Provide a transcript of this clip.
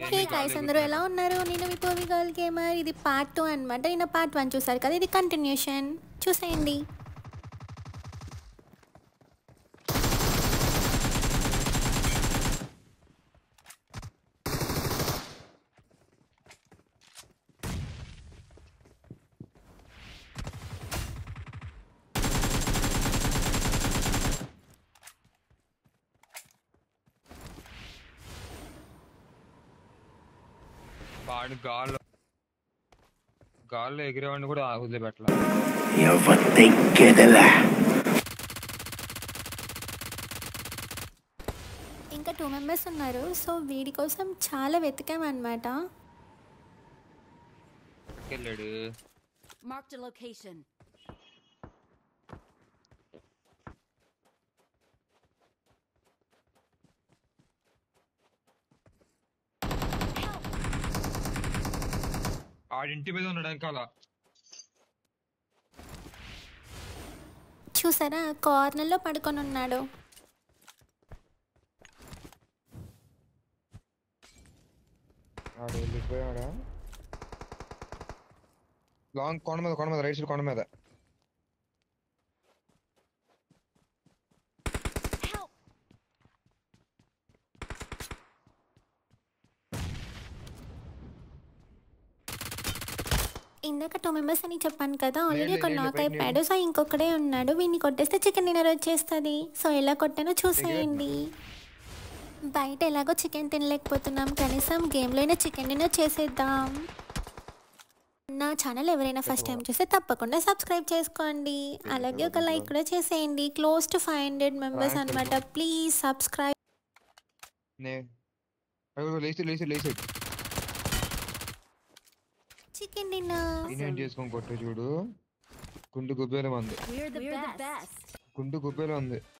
Hey guys అందరూ ఎలా ఉన్నారు? నేను మీ పూర్వీ గర్ల్ గేమర్. ఇది పార్ట్ 2 అనమాట. నేను పార్ట్ 1 చూసారు కదా, ఇది కంటిన్యూషన్ చూసేయండి. వాడు గాల్లో ఎగిరేవాడిని కూడా వదిలిపెట్టలా. ఇంకా 2 మెంబర్స్ ఉన్నారు. సో వీడి కోసం చాలా వెతికామన్నమాట. వెళ్ళాడు. Marked a location. ఆడింటి మీద ఉన్నాడు వెనకాల. చూసారా, కార్నర్లో పడుకొని ఉన్నాడు. ఆడు వెళ్ళిపోయాడా? లాంగ్ కొండ మీద రైట్ సైడ్ కొండ మీద. ఇందాక 2 మెంబర్స్ అని చెప్పాను కదా, ఆల్రెడీ ఒక లేదు, నాక్ బయట అయిపోయాడు. సో ఇంకొకడే ఉన్నాడు. వీడిని కొట్టేస్తే చికెన్ డిన్నర్ వచ్చేస్తుంది. సో ఎలా కొట్టానో చూసేయండి. బయట ఎలాగో చికెన్ తినలేకపోతున్నాం, కనీసం గేమ్లో అయినా చికెన్ డిన్నర్ చేసేద్దాం. నా ఛానల్ ఎవరైనా ఫస్ట్ టైం చూస్తే తప్పకుండా సబ్స్క్రైబ్ చేసుకోండి. అలాగే ఒక లైక్ కూడా చేసేయండి. క్లోజ్ టు 500 మెంబర్స్ అనమాట. Please subscribe. లేచి చికెన్ డిన్నర్ ఇన్వెంట్ చేసుకొని కొట్టు చూడు. గుండు గుబ్బేలో ఉంది. We're the best. గుండు గుబ్బేలో ఉంది.